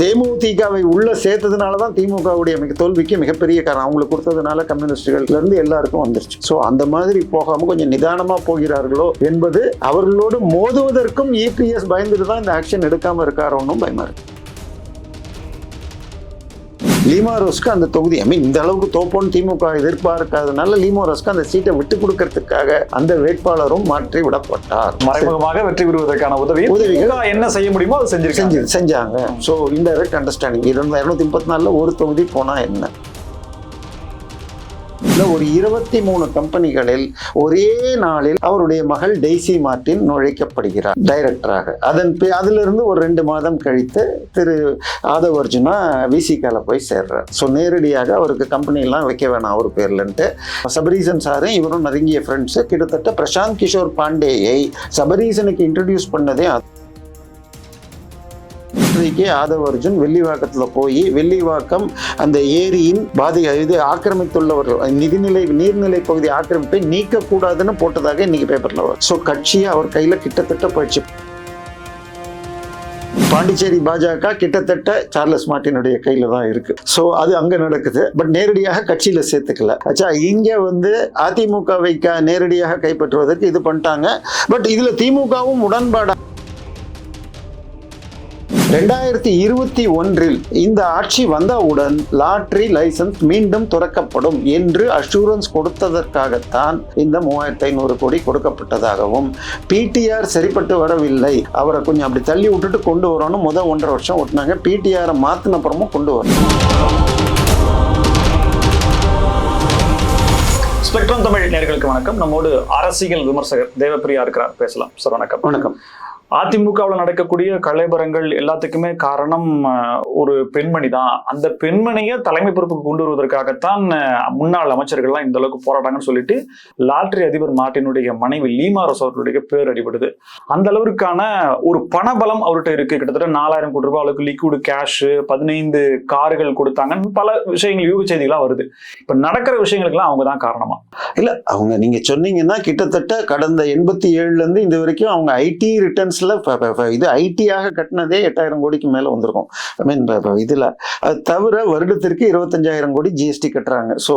தேமுதிகவை உள்ள சேர்த்ததுனாலதான் திமுகவுடைய தோல்விக்கு மிகப்பெரிய காரணம். அவங்களுக்கு கொடுத்ததுனால கம்யூனிஸ்டுகள்ல இருந்து எல்லாருக்கும் வந்துருச்சு. சோ அந்த மாதிரி போகாம கொஞ்சம் நிதானமா போகிறார்களோ என்பது, அவர்களோடு மோதுவதற்கும் இபிஎஸ் பயந்துட்டு தான் இந்த ஆக்ஷன் எடுக்காம இருக்காரோன்னு பயமா இருக்கு. லீமா ரோஸ்க்கு அந்த தொகுதி இந்த அளவுக்கு தோப்போன்னு திமுக எதிர்பார்க்காதனால லீமா ரோஸ்க்கு அந்த சீட்டை விட்டு கொடுக்கறதுக்காக அந்த வேட்பாளரும் மாற்றி விடப்பட்டார். மறைமுகமாக வெற்றி பெறுவதற்கான உதவிகள் என்ன செய்ய முடியுமோ அதை செஞ்சாங்க. So indirect understanding. 234 ஒரு தொகுதி போனா என்ன, ஒரு 23 கம்பெனிகளில் ஒரே நாளில் அவருடைய மகள் டெய்சி மார்டின் நுழைக்கப்படுகிறார் டைரக்டராக. அதிலிருந்து ஒரு 2 மாதம் கழித்து திரு ஆதவ் அர்ஜுனா விசிகால போய் சேர்றார். ஸோ நேரடியாக அவருக்கு கம்பெனி எல்லாம் வைக்க வேணாம் அவர் பேர்லன்ட்டு. சபரீசன் சாரும் இவரும் நெருங்கிய ஃப்ரெண்ட்ஸ். கிட்டத்தட்ட பிரசாந்த் கிஷோர் பாண்டேயை சபரீசனுக்கு இன்ட்ரடியூஸ் பண்ணதே ஆதவ் அர்ஜுன் வெள்ளிவாக்கத்தில் போய் வெள்ளிவாக்கம் அந்த ஏரியின் இது ஆக்கிரமித்துள்ளவர்கள் நீர்நிலை பகுதி ஆக்கிரமிப்பை நீக்கக்கூடாதுன்னு போட்டதாக இன்னைக்கு பேப்பர்ல வரும். ஸோ கட்சியை அவர் கையில கிட்டத்தட்ட போயிடுச்சு. பாண்டிச்சேரி பாஜக கிட்டத்தட்ட சார்லஸ் மார்டினுடைய கையில தான் இருக்கு. ஸோ அது அங்க நடக்குது. பட் நேரடியாக கட்சியில சேர்த்துக்கல. இங்க அதிமுகவை நேரடியாக கைப்பற்றுவதற்கு இது பண்ணிட்டாங்க. பட் இதுல திமுகவும் உடன்பாடு. 2021 இந்த ஆட்சி வந்தவுடன் லாட்டரி லைசன்ஸ் மீண்டும் துறக்கப்படும் என்று அஷூரன்ஸ் கொடுத்ததற்காகத்தான் இந்த 3500 கோடி கொடுக்கப்பட்டதாகவும், பிடிஆர் சரிப்பட்டு வரவில்லை, அவரை கொஞ்சம் அப்படி தள்ளி விட்டுட்டு கொண்டு வரணும் 1.5 வருஷம் ஓட்டினாங்க. பிடிஆரை மாத்தின அப்புறமும் கொண்டு வரணும். ஸ்பெக்ட்ரம் தமிழ் நேயர்களுக்கு வணக்கம். நம்மோடு அரசியல் விமர்சகர் தேவப்பிரியா இருக்கிறார், பேசலாம் சார். வணக்கம். வணக்கம். அதிமுகவில் நடக்கக்கூடிய கலைபரங்கள் எல்லாத்துக்குமே காரணம் ஒரு பெண்மணி தான். அந்த பெண்மணியை தலைமை பொறுப்புக்கு கொண்டு வருவதற்காகத்தான் முன்னாள் அமைச்சர்கள்லாம் இந்த அளவுக்கு போராட்டாங்கன்னு சொல்லிட்டு லாட்டரி அதிபர் மார்டினுடைய மனைவி லீமா ரோஸ் அவர்களுடைய பேர் அடிபடுது. அந்த அளவிற்கான ஒரு பணபலம் அவர்கிட்ட இருக்கு. கிட்டத்தட்ட 4000 கோடி ரூபாய் அளவுக்கு லிக்விட் கேஷ், 15 கார்கள் கொடுத்தாங்கன்னு பல விஷயங்கள் யூக செய்திகளா வருது. இப்ப நடக்கிற விஷயங்களுக்கெல்லாம் அவங்க தான் காரணமா? இல்ல, அவங்க நீங்க சொன்னீங்கன்னா கிட்டத்தட்ட கடந்த 87 இருந்து இந்த வரைக்கும் அவங்க ஐடி ரிட்டர்ன்ஸ் இது ஐடியாக கட்டினதே 8000 கோடிக்கு மேல வந்திருக்கும். இதுல அது தவிர வருடத்திற்கு 25,000 கோடி ஜிஎஸ்டி கட்டுறாங்க. ஸோ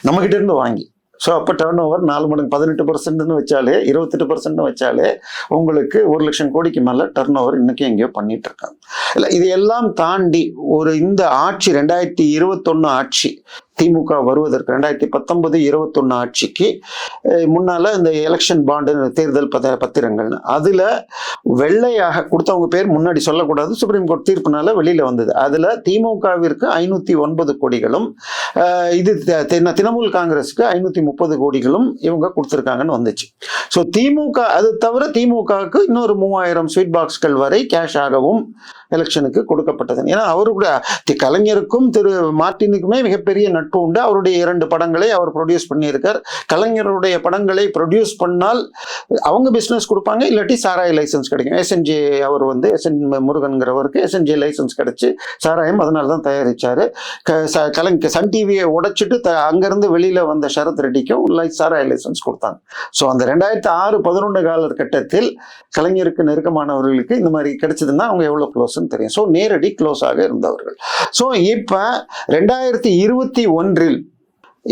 நம்ம கிட்ட இருந்து வாங்கி. ஸோ அப்போ டர்ன் ஓவர் 4 மடங்கு 18% வச்சாலே 28% வச்சாலே உங்களுக்கு 1 லட்சம் கோடிக்கு மேல டர்ன் ஓவர் இன்னைக்கு எங்கேயோ பண்ணிட்டு இருக்காங்க. இல்லை, இது எல்லாம் தாண்டி இந்த ஆட்சி 2021 ஆட்சி திமுக வருவதற்கு 2019-21 ஆட்சிக்கு முன்னால இந்த எலெக்ஷன் பாண்டு தேர்தல் பத்திரங்கள்னு அதுல வெள்ளையாக கொடுத்தவங்க பேர் முன்னாடி சொல்லக்கூடாது, சுப்ரீம் கோர்ட் தீர்ப்புனால வெளியில வந்தது. அதுல திமுகவிற்கு 509 கோடிகளும் இது திரிணாமுல் காங்கிரஸுக்கு 530 கோடிகளும் இவங்க கொடுத்துருக்காங்கன்னு வந்துச்சு. ஸோ திமுக அது தவிர திமுகவுக்கு இன்னொரு 3000 ஸ்வீட் பாக்ஸ்கள் வரை கேஷ் ஆகவும் எலெக்ஷனுக்கு கொடுக்கப்பட்டது. ஏன்னா அவருடைய கலைஞருக்கும் திரு மார்டினுக்குமே மிகப்பெரிய நட்பு உண்டு. அவருடைய 2 படங்களை அவர் ப்ரொடியூஸ் பண்ணியிருக்கார். கலைஞருடைய படங்களை ப்ரொடியூஸ் பண்ணால் அவங்க பிஸ்னஸ் கொடுப்பாங்க, இல்லாட்டி சாராய லைசன்ஸ் கிடைக்கும். எஸ்என்ஜே அவர் எஸ்என் முருகன்கிறவருக்கு எஸ்என்ஜே லைசன்ஸ் கிடைச்சி சாராயம் அதனால தான் தயாரிச்சாரு. சன் டிவியை உடைச்சிட்டு அங்கிருந்து வெளியில வந்த சரத் ரெட்டிக்கும் சாராய லைசன்ஸ் கொடுத்தாங்க. ஸோ அந்த 2006-11 காலகட்டத்தில் கலைஞருக்கு நெருக்கமானவர்களுக்கு இந்த மாதிரி கிடைச்சதுன்னா அவங்க எவ்வளவு க்ளோஸ் தெரியும். ஸோ நேரடி க்ளோஸ் ஆக இருந்தவர்கள். ஸோ இப்ப 2021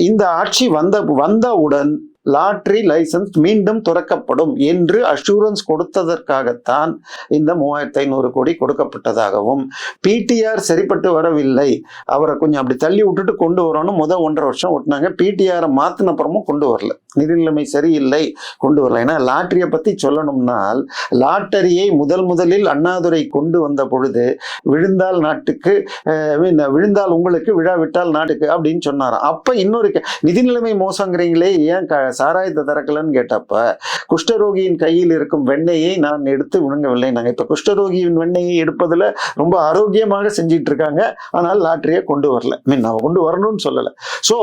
இந்த ஆட்சி வந்தவுடன் லாட்டரி லைசன்ஸ் மீண்டும் துறக்கப்படும் என்று அஷூரன்ஸ் கொடுத்ததற்காகத்தான் இந்த 3500 கோடி கொடுக்கப்பட்டதாகவும், பிடிஆர் சரிப்பட்டு வரவில்லை, அவரை கொஞ்சம் அப்படி தள்ளி விட்டுட்டு கொண்டு வரணும் 1.5 வருஷம் ஓட்டினாங்க. பிடிஆரை மாத்தின அப்புறமும் கொண்டு வரல. நிதிநிலைமை சரியில்லை, கொண்டு வரல. ஏன்னா லாட்டரியை பத்தி சொல்லணும்னால் லாட்டரியை முதலில் அண்ணாதுரை கொண்டு வந்த பொழுது விழுந்தால் நாட்டுக்கு விழுந்தால் உங்களுக்கு விழாவிட்டால் நாட்டுக்கு அப்படின்னு சொன்னாராம். அப்ப இன்னொரு நிதிநிலைமை மோசங்கிறீங்களே, ஏன் சாராயத்தை திறக்கலன்னு கேட்டப்ப குஷ்டரோகியின் கையில் இருக்கும் வெண்ணெயை நான் எடுத்து விழுங்கவில்லை. நாங்கள் இப்ப குஷ்டரோகியின் வெண்ணெயை எடுப்பதுல ரொம்ப ஆரோக்கியமாக செஞ்சிட்டு இருக்காங்க. ஆனால் லாட்டரியை கொண்டு வரல. நான் கொண்டு வரணும்னு சொல்லல. சோ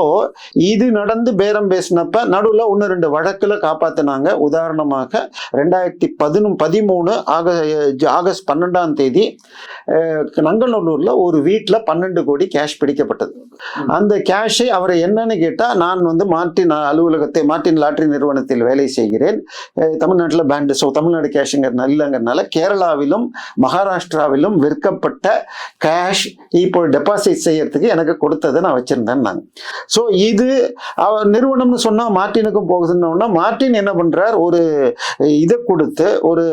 இது நடந்து பேரம் பேசினப்ப நடுவில் 1-2 வழக்குல காப்பாத்தினாங்க. உதாரணமாக 2013 ஆகஸ்ட் 12ஆம் தேதி நங்கநல்லூர்ல ஒரு வீட்டுல 12 கோடி கேஷ் பிடிக்கப்பட்டது. அந்த கேஷை அவரை என்னன்னு கேட்டா, நான் மார்டின் அலுவலகத்தை மார்டின் லாட்டரி நிறுவனத்தில் வேலை செய்கிறேன். தமிழ்நாட்டில் பேண்டு, ஸோ தமிழ்நாடு கேஷுங்கிற இல்லைங்கிறதுனால கேரளாவிலும் மகாராஷ்டிராவிலும் விற்கப்பட்ட கேஷ் இப்போ டெபாசிட் செய்யறதுக்கு எனக்கு கொடுத்ததை நான் வச்சிருந்தேன் நாங்கள். ஸோ இது அவர் நிறுவனம்னு சொன்னால் மார்டினுக்கும் போகுதுன்னா மார்டின் என்ன பண்ணுறார், ஒரு இதை கொடுத்து ஒரு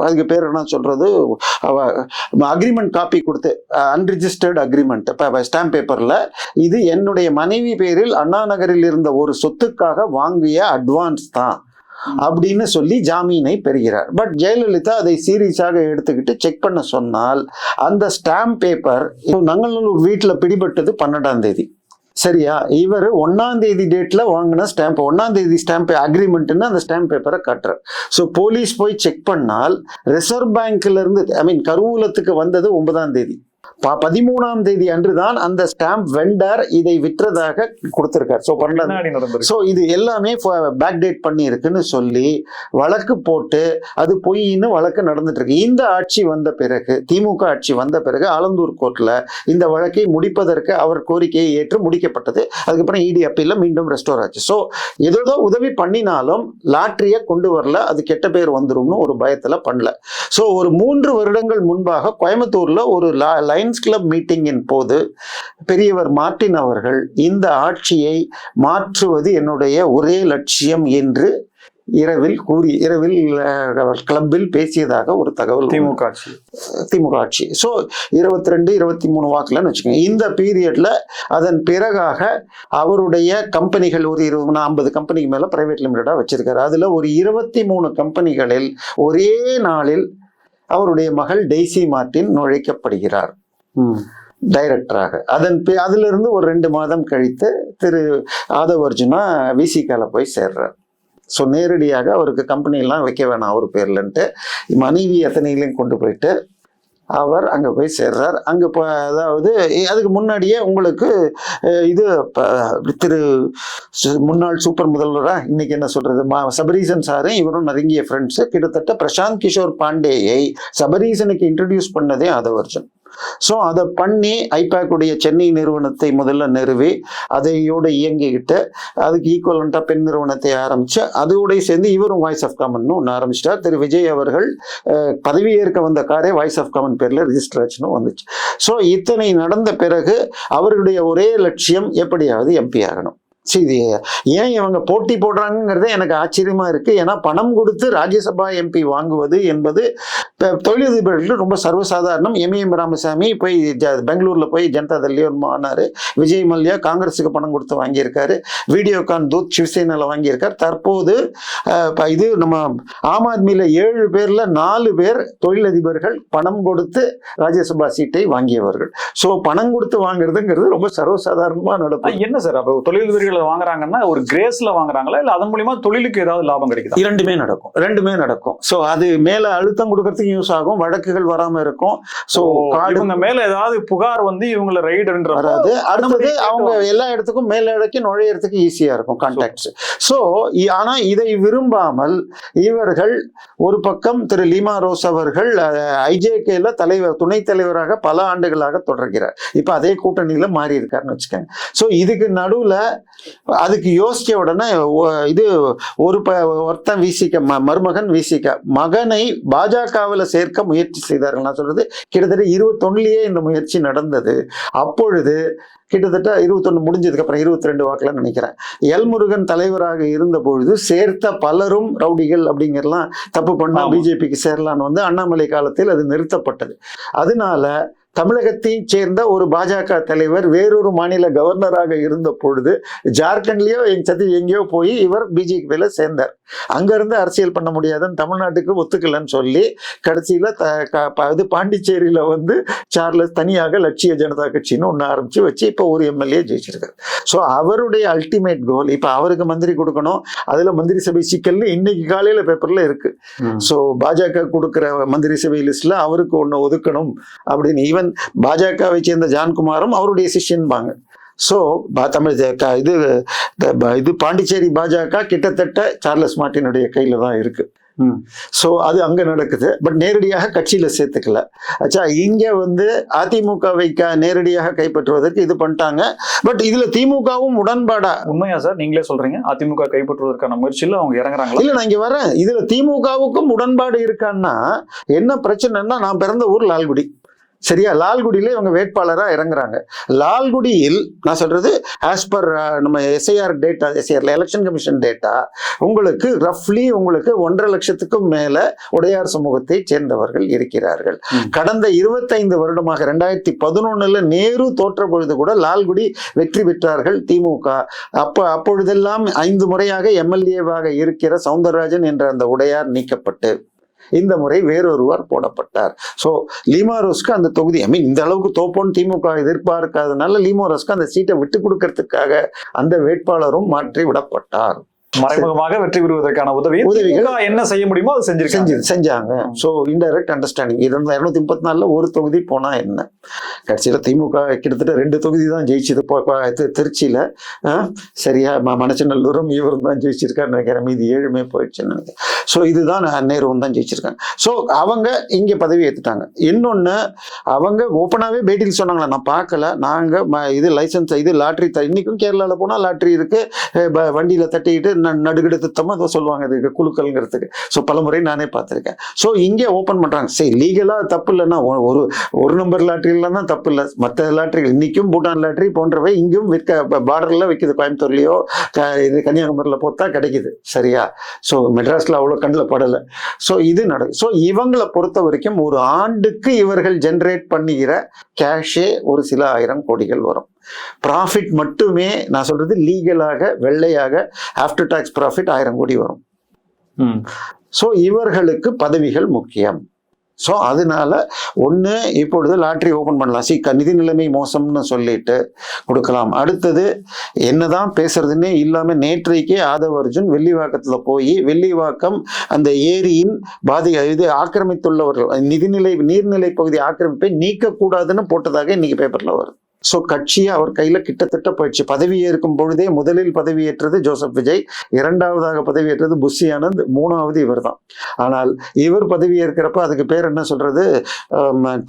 அதுக்கு பேர் என்ன சொல்றது, அக்ரிமெண்ட் காப்பி கொடுத்து, அன்ரிஜிஸ்டர்ட் அக்ரிமெண்ட் ஸ்டாம்ப் பேப்பர்ல, இது என்னுடைய மனைவி பேரில் அண்ணா நகரில் இருந்த ஒரு சொத்துக்காக வாங்கிய அட்வான்ஸ் தான் அப்படின்னு சொல்லி ஜாமீனை பெறுகிறார். பட் ஜெயலலிதா அதை சீரியஸாக எடுத்துக்கிட்டு செக் பண்ண சொன்னால் அந்த ஸ்டாம்ப் பேப்பர் நங்கநல்லூர் வீட்டில் பிடிபட்டது 12ஆம் தேதி. சரியா, இவர் 1ஆம் தேதி டேட்ல வாங்கின ஸ்டாம்ப், 1ஆம் தேதி ஸ்டாம்ப் அக்ரிமெண்ட்னு அந்த ஸ்டாம்ப் பேப்பரை காட்டுறார். ஸோ போலீஸ் போய் செக் பண்ணால் ரிசர்வ் பேங்க்ல இருந்து கருவூலத்துக்கு வந்தது 9ஆம் தேதி. 13ஆம் தேதி அன்றுதான் அந்த ஸ்டாம்ப் வெண்டர் இதை விற்றதாக கொடுத்திருக்கார். ஸோ இது எல்லாமே பேக் டேட் பண்ணி இருக்குன்னு சொல்லி வழக்கு போட்டு அது பொய்ன்னு வழக்கு நடந்துட்டு இருக்கு. இந்த ஆட்சி வந்த பிறகு, திமுக ஆட்சி வந்த பிறகு ஆலந்தூர் கோர்ட்ல இந்த வழக்கை முடிப்பதற்கு அவர் கோரிக்கையை ஏற்று முடிக்கப்பட்டது. அதுக்கப்புறம் இடி அப்பீல்ல மீண்டும் ரெஸ்டோர் ஆச்சு. ஸோ ஏதோ உதவி பண்ணினாலும் லாட்டரியை கொண்டு வரல, அது கெட்ட பேர் வந்துரும்னு ஒரு பயத்துல பண்ணல. ஸோ ஒரு 3 வருடங்கள் முன்பாக கோயம்புத்தூர்ல ஒரு லயன்ஸ் கிளப் மீட்டிங்கின் போது பெரியவர் மார்டின் அவர்கள் இந்த ஆட்சியை மாற்றுவது என்னுடைய ஒரே லட்சியம் என்று இரவில் கிளப்பில் பேசியதாக ஒரு தகவல். திமுக ஆட்சி ஸோ 22-23 வாக்குலன்னு வச்சுக்கோங்க. இந்த பீரியட்ல அதன் பிறகாக அவருடைய கம்பெனிகள் ஒரு 50 கம்பெனிக்கு மேல பிரைவேட் லிமிடெடா வச்சிருக்காரு. அதுல ஒரு 23 கம்பெனிகளில் ஒரே நாளில் அவருடைய மகள் டெய்சி மார்டின் நுழைக்கப்படுகிறார் டைரக்டராக. அதிலிருந்து ஒரு 2 மாதம் கழித்து திரு ஆதவ் அர்ஜுனா விசிகால போய் சேர்றார். ஸோ நேரடியாக அவருக்கு கம்பெனிலாம் வைக்க வேணாம் அவர் பேர்லன்ட்டு மனைவி எத்தனையிலையும் கொண்டு போயிட்டு அவர் அங்கே போய் சேர்றார். அங்கே அதாவது அதுக்கு முன்னாடியே உங்களுக்கு இது திரு முன்னாள் சூப்பர் முதல்வராக இன்னைக்கு என்ன சொல்றது சபரீசன் சாரும் இவரும் நெருங்கிய ஃப்ரெண்ட்ஸு. கிட்டத்தட்ட பிரசாந்த் கிஷோர் பாண்டேயை சபரீசனுக்கு இன்ட்ரடியூஸ் பண்ணதே ஆதவ் அர்ஜுன். ஸோ அதை பண்ணி ஐபேக்குடைய சென்னை நிறுவனத்தை முதல்ல நிறுவி அதையோடு இயங்கிக்கிட்டு அதுக்கு ஈக்குவலண்டா பெண் நிறுவனத்தை ஆரம்பிச்சு அதோட சேர்ந்து இவரும் வாய்ஸ் ஆஃப் காமன் ஒன்று ஆரம்பிச்சிட்டார். திரு விஜய் அவர்கள் பதவியேற்க வந்த காரே வாய்ஸ் ஆஃப் காமன் பேர்ல ரிஜிஸ்டர் ஆச்சுன்னு வந்துச்சு. ஸோ இத்தனை நடந்த பிறகு அவர்களுடைய ஒரே லட்சியம் எப்படியாவது எம்பி ஆகணும். சரி, ஏன் இவங்க போட்டி போடுறாங்கிறதே எனக்கு ஆச்சரியமா இருக்கு. ஏன்னா பணம் கொடுத்து ராஜ்யசபா எம்பி வாங்குவது என்பது தொழிலதிபர்கள் ரொம்ப சர்வசாதாரணம். எம் ராமசாமி போய் பெங்களூர்ல போய் ஜனதா தள்ளியோ ஆனாரு. விஜய் மல்யா காங்கிரஸுக்கு பணம் கொடுத்து வாங்கியிருக்காரு. வீடியோகான் தூத் சிவசேனால வாங்கியிருக்காரு. தற்போது இது நம்ம ஆம் ஆத்மியில 7 பேர்ல 4 பேர் தொழிலதிபர்கள் பணம் கொடுத்து ராஜ்யசபா சீட்டை வாங்கியவர்கள். ஸோ பணம் கொடுத்து வாங்குறதுங்கிறது ரொம்ப சர்வசாதாரணமா நடக்கும். என்ன சார் அப்போ தொழிலதிபர்கள் வாங்குறாங்கன்னா ஒரு கிரேஸ்ல வாங்குறாங்களா இல்ல அதன் மூலமா தொழிலுக்கு ஏதாவது லாபம் கிடைக்குது? ரெண்டுமே நடக்கும். சோ அது மேல அழுத்தம் கொடுக்கறதுக்கு யூஸ் ஆகும், வழக்குகள் வராம இருக்கும். சோ இவங்க மேல ஏதாவது புகார் வந்து இவங்களை ரைடுன்ற வராது. அடுத்தது அவங்க எல்லா இடத்துக்கும் மேல இடக்கி நுழையறதுக்கு ஈஸியா இருக்கும் கான்டாக்ட்ஸ். சோ ஆனா இதை விரும்பாமல் இவர்கள் ஒரு பக்கம் திரு லீமா ரோஸ் அவர்கள் ஐஜேகேல துணைத் தலைவராக பல ஆண்டுகளாக தொடர்கிறார். இப்ப அதே கூட்டணியில மாறி இருக்காருன்னு வச்சுக்கோங்க. சோ இதுக்கு நடுவுல அதுக்கு யோசிக்க உடனே இது ஒருத்தன் விசிக மருமகன் விசிக மகனை பாஜகவில் சேர்க்க முயற்சி செய்தார்கள். நான் சொல்றது கிட்டத்தட்ட 21லயே இந்த முயற்சி நடந்தது. அப்பொழுது கிட்டத்தட்ட 21 முடிஞ்சதுக்கு அப்புறம் 22 வாக்குல நினைக்கிறேன் எல்முருகன் தலைவராக இருந்த பொழுது சேர்த்த பலரும் ரவுடிகள் அப்படிங்கிறலாம் தப்பு பண்ணா பிஜேபிக்கு சேரலான்னு வந்து அண்ணாமலை காலத்தில் அது நிறுத்தப்பட்டது. அதனால தமிழகத்தை சேர்ந்த ஒரு பாஜக தலைவர் வேறொரு மாநில கவர்னராக இருந்த பொழுது ஜார்க்கண்ட்லயோ எங்கேயோ போய் இவர் பிஜேபியில சேர்ந்தார். அங்கிருந்து அரசியல் பண்ண முடியாதுன்னு தமிழ்நாட்டுக்கு ஒத்துக்கலன்னு சொல்லி கடைசியில பாண்டிச்சேரியில வந்து சார்லஸ் தனியாக லட்சிய ஜனதா கட்சின்னு ஒன்று ஆரம்பிச்சு வச்சு இப்போ ஒரு எம்எல்ஏ ஜெயிச்சிருக்காரு. ஸோ அவருடைய அல்டிமேட் கோல் இப்ப அவருக்கு மந்திரி கொடுக்கணும். அதுல மந்திரி சபை சிக்கல்னு இன்னைக்கு காலையில பேப்பர்ல இருக்கு. ஸோ பாஜக கொடுக்குற மந்திரி சபை லிஸ்ட்ல அவருக்கு ஒன்று ஒதுக்கணும் அப்படின்னு. ஈவன் பாஜகவை சேர்ந்த ஜான்குமாரும் அவருடைய சிஷ்யன்பாங்க. ஸோ தமிழ் இது பாண்டிச்சேரி பாஜக கிட்டத்தட்ட சார்லஸ் மார்டினுடைய கையில தான் இருக்கு. ஸோ அது அங்க நடக்குது. பட் நேரடியாக கட்சியில சேர்த்துக்கல. ஆச்சா, இங்க வந்து அதிமுகவை நேரடியாக கைப்பற்றுவதற்கு இது பண்ணிட்டாங்க. பட் இதுல திமுகவும் உடன்பாடா? உண்மையா சார்? நீங்களே சொல்றீங்க அதிமுக கைப்பற்றுவதற்கான முயற்சியில அவங்க இறங்குறாங்களா? இல்ல, நான் இங்க வரேன். இதுல திமுகவுக்கும் உடன்பாடு இருக்கான்னா என்ன பிரச்சனைன்னா, நான் பிறந்த ஊர் லால்குடி. சரியா? லால்குடியில இவங்க வேட்பாளரா இறங்குறாங்க. லால்குடியில் நான் சொல்றது ஆஸ் பர் நம்ம SIR data, SIR election commission data, உங்களுக்கு ரஃப்லி உங்களுக்கு 1.5 லட்சத்துக்கும் மேல உடையார் சமூகத்தை சேர்ந்தவர்கள் இருக்கிறார்கள். கடந்த 25 வருடமாக 2011 நேரு தோற்ற பொழுது கூட லால்குடி வெற்றி பெற்றார்கள் திமுக. அப்பொழுதெல்லாம் 5 முறையாக MLA-வாக இருக்கிற சவுந்தரராஜன் என்ற அந்த உடையார் நீக்கப்பட்டு இந்த முறை வேறொருவர் போடப்பட்டார். சோ லீமாரோஸ்க்கு அந்த தொகுதி இந்த அளவுக்கு தோப்போன்னு திமுக எதிர்பார்க்காதனால லீமாரோஸ்க்கு அந்த சீட்டை விட்டு கொடுக்கறதுக்காக அந்த வேட்பாளரும் மாற்றி விடப்பட்டார். மறைமுகமாக வெற்றி பெறுவதற்கான உதவிகள் என்ன செய்ய முடியுமோ அது செஞ்சாங்க. So indirect understanding. 234 ஒரு தொகுதி போனா என்ன, கட்சியில திமுக கிட்டத்தட்ட 2 தொகுதி தான் ஜெயிச்சது. திருச்சியில சரியா, மணச்சநல்லூரும் இவரும் தான் ஜெயிச்சிருக்காரு நினைக்கிறேன். மீதி 7 போயிடுச்சுன்னு நினைக்கிறேன். ஸோ இதுதான் நேருவும் தான் ஜெயிச்சிருக்காங்க. ஸோ அவங்க இங்க பதவி ஏற்றுட்டாங்க. இன்னொன்னு, அவங்க ஓப்பனாவே பேட்டியில் சொன்னாங்களா, நான் பார்க்கல, நாங்க இது லைசன்ஸ் இது லாட்ரி இன்னைக்கும் கேரளால போனா லாட்ரி இருக்கு, வண்டியில தட்டிக்கிட்டு நடுகிடு திட்டமா ஏதோ சொல்லுவாங்க இதுக்கு குழுக்கள்ங்கிறதுக்கு. ஸோ பலமுறை நானே பார்த்துருக்கேன். ஸோ இங்கே ஓப்பன் பண்றாங்க. சரி, லீகலா தப்பு இல்லைன்னா ஒரு நம்பர் லாட்ரிலாம் தான் தப்பு இல்லை. மற்ற லாட்ரிகள் இன்னைக்கும் பூட்டான் லாட்ரி போன்றவை இங்கும் பார்டர்ல வைக்குது. கோயம்புத்தூர்லயோ கன்னியாகுமரியில போத்தா கிடைக்குது. சரியா? ஸோ மெட்ராஸ்ல அவ்வளோ கண்ணில் படலை. ஸோ இது நடக்கும். ஸோ இவங்களை பொறுத்த வரைக்கும் ஒரு ஆண்டுக்கு இவர்கள் ஜென்ரேட் பண்ணுகிற கேஷே ஒரு சில 1000 கோடிகள் வரும். ப்ராஃபிட் மட்டுமே நான் சொல்றது லீகலாக வெள்ளையாக ஆஃப்டர் டாக்ஸ் ப்ராஃபிட் 1000 கோடி வரும். ஸோ இவர்களுக்கு பதவிகள் முக்கியம். ஸோ அதனால ஒன்று இப்பொழுது லாட்ரி ஓப்பன் பண்ணலாம். நிதி நிலைமை மோசம்னு சொல்லிட்டு கொடுக்கலாம். அடுத்தது என்னதான் பேசுறதுன்னே இல்லாமல் நேற்றைக்கே ஆதவ அர்ஜுன் வெள்ளிவாக்கத்தில் போய் வெள்ளிவாக்கம் அந்த ஏரியின் இது ஆக்கிரமித்துள்ளவர்கள் நீர்நிலை பகுதி ஆக்கிரமிப்பை நீக்கக்கூடாதுன்னு போட்டதாக இன்னைக்கு பேப்பர்ல வருது. ஸோ கட்சியை அவர் கையில கிட்டத்தட்ட போயிடுச்சு. பதவி ஏற்கும் பொழுதே முதலில் பதவியேற்றது ஜோசப் விஜய், 2வதாக பதவியேற்றது புஷி ஆனந்த், 3வது இவர் தான். ஆனால் இவர் பதவியேற்கிறப்ப அதுக்கு பேர் என்ன சொல்றது,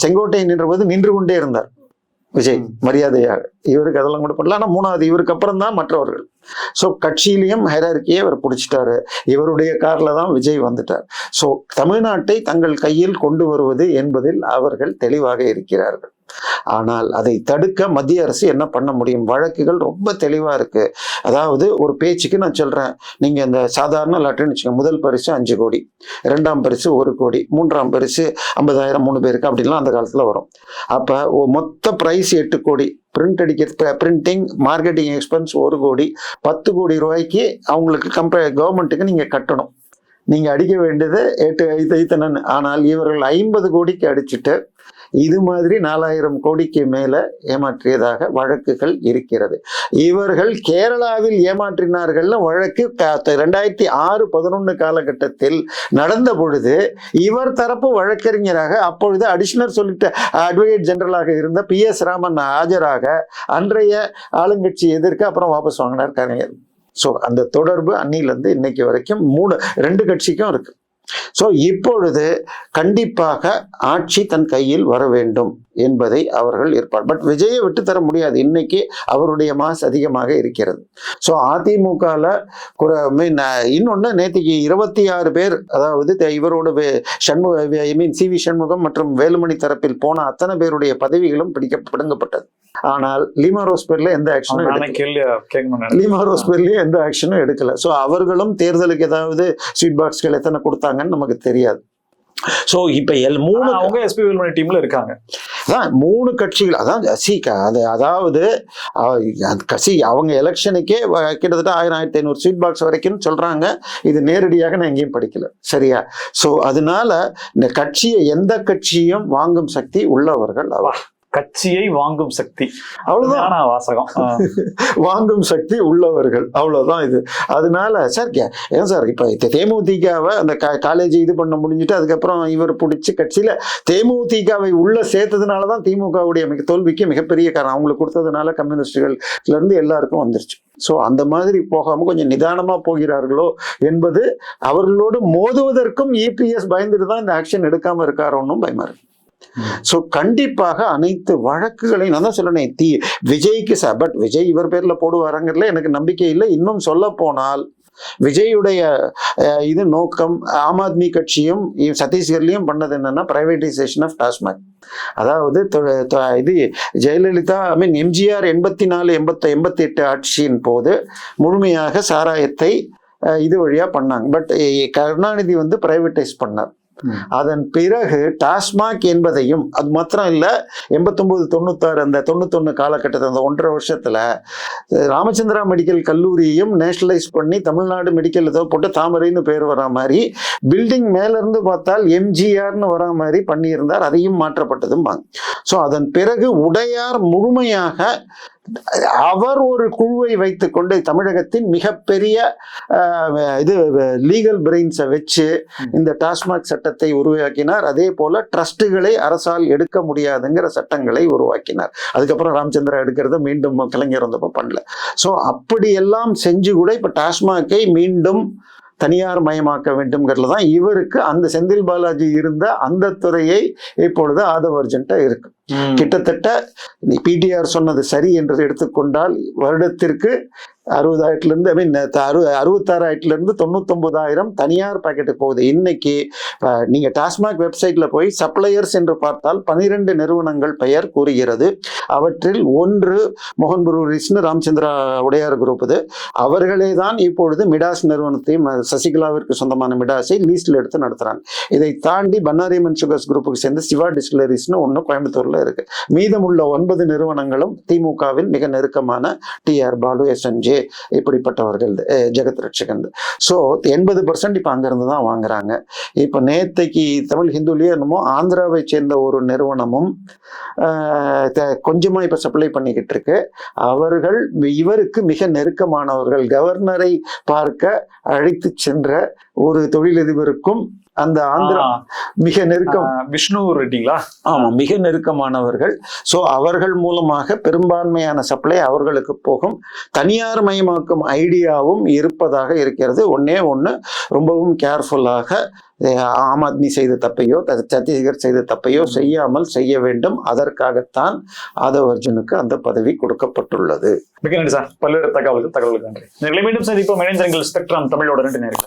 செங்கோட்டை நின்றபோது நின்று கொண்டே இருந்தார் விஜய் மரியாதையாக. இவருக்கு அதெல்லாம் கூட பண்ணல. ஆனால் 3வது இவருக்கு அப்புறம் தான் மற்றவர்கள். ஸோ கட்சியிலையும் ஹைரார்கியை அவர் பிடிச்சிட்டாரு. இவருடைய கார்ல தான் விஜய் வந்துட்டார். ஸோ தமிழ்நாட்டை தங்கள் கையில் கொண்டு வருவது என்பதில் அவர்கள் தெளிவாக இருக்கிறார்கள். ஆனால் அதை தடுக்க மத்திய அரசு என்ன பண்ண முடியும்? வழக்குகள் ரொம்ப தெளிவா இருக்கு. அதாவது ஒரு பேச்சுக்கு நான் சொல்றேன், நீங்க இந்த சாதாரண லாட்டரின்னு வச்சுக்கோங்க, முதல் பரிசு 5 கோடி, 2ஆம் பரிசு 1 கோடி, 3ஆம் பரிசு 50,000 3 பேருக்கு அப்படின்லாம் அந்த காலத்துல வரும். அப்ப மொத்த பிரைஸ் 8 கோடி, பிரிண்டிங் மார்க்கெட்டிங் எக்ஸ்பென்ஸ் 1 கோடி, 10 கோடி ரூபாய்க்கு அவங்களுக்கு கவர்மெண்ட்டுக்கு நீங்க கட்டணும். நீங்க அடிக்க வேண்டியது 8 ஆனால் இவர்கள் 50 கோடிக்கு அடிச்சுட்டு இது மாதிரி 4000 கோடிக்கு மேல ஏமாற்றியதாக வழக்குகள் இருக்கிறது. இவர்கள் கேரளாவில் ஏமாற்றினார்கள்னு வழக்கு 2006-11 காலகட்டத்தில் நடந்த பொழுது இவர் தரப்பு வழக்கறிஞராக அப்பொழுது அடிஷனல் அட்வொகேட் ஜெனரலாக இருந்த PS ராமன் ஆஜராக அன்றைய ஆளுங்கட்சி எதிர்க்க அப்புறம் வாபஸ் வாங்கினார் கலைஞர். ஸோ அந்த தொடர்பு அன்னிலிருந்து இன்னைக்கு வரைக்கும் 2 கட்சிக்கும் இருக்கு. ஸோ இப்பொழுது கண்டிப்பாக ஆட்சி தன் கையில் வர வேண்டும் என்பதை அவர்கள் இருப்பார். பட் விஜயை விட்டு தர முடியாது. இன்னைக்கு அவருடைய மாஸ் அதிகமாக இருக்கிறது. ஸோ அதிமுகவில் இன்னொன்று நேற்றுக்கு 26 பேர், அதாவது இவரோட CV சண்முகம் மற்றும் வேலுமணி தரப்பில் போன அத்தனை பேருடைய பதவிகளும் பிடுங்கப்பட்டது. ஆனால் லீமாரோஸ் பேர்ல எந்த ஆக்ஷனும் எடுக்கல. ஸோ அவர்களும் தேர்தலுக்கு ஏதாவது ஸ்வீட் பாக்ஸ்கள் எத்தனை கொடுத்தாங்கன்னு நமக்கு தெரியாது. சோ இப்ப 3 SP வேலுமணி டீம்ல இருக்காங்க. அதான் 3 கட்சிகள். அதான் அதாவது அவங்க எலெக்ஷனுக்கே கிட்டத்தட்ட 1000-1500 ஸ்வீட் பாக்ஸ் வரைக்கும் சொல்றாங்க. இது நேரடியாக நான் எங்கேயும் படிக்கல. சரியா? சோ அதனால இந்த கட்சியை எந்த கட்சியும் வாங்கும் சக்தி உள்ளவர்கள் அவர். கட்சியை வாங்கும் சக்தி, அவ்வளவுதான். வாசகம். வாங்கும் சக்தி உள்ளவர்கள், அவ்வளவுதான் இது. அதனால சார் ஏன் சார் இப்ப தேமுதிகவை அந்த காலேஜ் இது பண்ண முடிஞ்சுட்டு அதுக்கப்புறம் இவர் பிடிச்சி கட்சியில தேமுதிகவை உள்ள சேர்த்ததுனாலதான் திமுகவுடைய தோல்விக்கு மிகப்பெரிய காரணம். அவங்களுக்கு கொடுத்ததுனால கம்யூனிஸ்டுகள்ல இருந்து எல்லாருக்கும் வந்துருச்சு. ஸோ அந்த மாதிரி போகாம கொஞ்சம் நிதானமா போகிறார்களோ என்பது, அவர்களோடு மோதுவதற்கும் இபிஎஸ் பயந்துட்டு தான் இந்த ஆக்ஷன் எடுக்காம இருக்காரோன்னும் பயமா இருக்கு. ஸோ கண்டிப்பாக அனைத்து வழக்குகளையும் நான் தான் சொல்லணேன் விஜய்க்கு பட் விஜய் இவர் பேர்ல போடுவாருங்கிறதுல எனக்கு நம்பிக்கை இல்லை. இன்னும் சொல்ல போனால் விஜயுடைய இது நோக்கம் ஆம் ஆத்மி கட்சியும் சத்தீஸ்கர்லயும் பண்ணது என்னன்னா பிரைவேடைசேஷன் ஆஃப் டாஸ்மாக். அதாவது இது ஜெயலலிதா எம்ஜிஆர் 84, 88 ஆட்சியின் போது முழுமையாக சாராயத்தை இது வழியா பண்ணாங்க. பட் கருணாநிதி பிரைவேடைஸ் பண்ணார். அதன் பிறகு டாஸ்மாக் என்பதையும், அது மாத்திரம் இல்ல 89, 96 அந்த 91 காலகட்டத்தில் அந்த 1.5 வருஷத்துல ராமச்சந்திரா மெடிக்கல் கல்லூரியையும் நேஷனலைஸ் பண்ணி தமிழ்நாடு மெடிக்கல் ஏதோ போட்டு தாமரைன்னு பேர் வரா மாதிரி, பில்டிங் மேல இருந்து பார்த்தால் எம்ஜிஆர்னு வரா மாதிரி பண்ணியிருந்தார். அதையும் மாற்றப்பட்டதும். ஸோ அதன் பிறகு உடையார் முழுமையாக அவர் ஒரு குழுவை வைத்துக்கொண்டு தமிழகத்தின் மிகப்பெரிய இது லீகல் பிரெயின்ஸை வச்சு இந்த டாஸ்மாக் சட்டத்தை உருவாக்கினார். அதே போல ட்ரஸ்டுகளை அரசால் எடுக்க முடியாதுங்கிற சட்டங்களை உருவாக்கினார். அதுக்கப்புறம் ராமச்சந்திரா எடுக்கிறத மீண்டும் கலைஞர் வந்தப்போ பண்ணல. ஸோ அப்படியெல்லாம் செஞ்சு கூட இப்ப டாஸ்மாகை மீண்டும் தனியார் மயமாக்க வேண்டும்ங்கிறதுல தான் இவருக்கு அந்த செந்தில் பாலாஜி இருந்த அந்த துறையை இப்பொழுது ஆதவர்ஜென்ட்டா இருக்கு. கிட்டத்தட்ட பிடிஆர் சொன்னது சரி என்று எடுத்துக்கொண்டால் வருடத்திற்கு 60,000 66,000 99,000 தனியார் பாக்கெட்டுக்கு போகுது. இன்னைக்கு நீங்க டாஸ்மாக் வெப்சைட்ல போய் சப்ளையர்ஸ் என்று பார்த்தால் 12 நிறுவனங்கள் பெயர் கூறுகிறது. அவற்றில் ஒன்று மோகன் புரூரிஸ்னு ராமச்சந்திரா உடையார் குரூப். இது அவர்களே தான் இப்பொழுது மிடாஸ் நிறுவனத்தையும் சசிகலாவிற்கு சொந்தமான மிடாஸை லீஸ்ட்ல எடுத்து நடத்துறாங்க. இதை தாண்டி பன்னாரியம்மன் சுகர்ஸ் குரூப்புக்கு சேர்ந்து சிவா டிஸ்டிலரிஸ்னு ஒன்று கோயம்புத்தூர்ல இருக்கு. மீதமுள்ள 9 நிறுவனங்களும் திமுகவின் மிக நெருக்கமான டிஆர் பாலு, SNJ இப்படிப்பட்டவர்கள், ஜெகத் ரட்சகன். ஸோ 80% இப்ப அங்கிருந்து தான் வாங்குறாங்க. இப்ப நேத்தைக்கு தமிழ் ஹிந்துலயே என்னமோ ஆந்திராவை சேர்ந்த ஒரு நிறுவனமும் கொஞ்சமா இப்ப சப்ளை பண்ணிக்கிட்டு இருக்கு. அவர்கள் இவருக்கு மிக நெருக்கமானவர்கள். கவர்னரை பார்க்க அழைத்து சென்ற ஒரு தொழிலதிபருக்கும் அந்த ஆந்திரா மிக நெருக்கம், விஷ்ணு ரெட்டிங்களா? ஆமா, மிக நெருக்கமானவர்கள். ஸோ அவர்கள் மூலமாக பெரும்பான்மையான சப்ளை அவர்களுக்கு போகும். தனியார் மயமாக்கும் ஐடியாவும் இருப்பதாக இருக்கிறது. ஒன்னே ஒன்று, ரொம்பவும் கேர்ஃபுல்லாக ஆம் ஆத்மி செய்த தப்பையோ சத்தீஸ்கர் செய்த தப்பையோ செய்யாமல் செய்ய வேண்டும். அதற்காகத்தான் ஆதவர்ஜுனுக்கு அந்த பதவி கொடுக்கப்பட்டுள்ளது. மிக நன்றி சார், பல்வேறு தகவல்களுக்கு நன்றி. மீண்டும் சந்திப்போம். இணைந்திருங்கள் ஸ்பெக்ட்ரம் தமிழோட 2 நேரம்.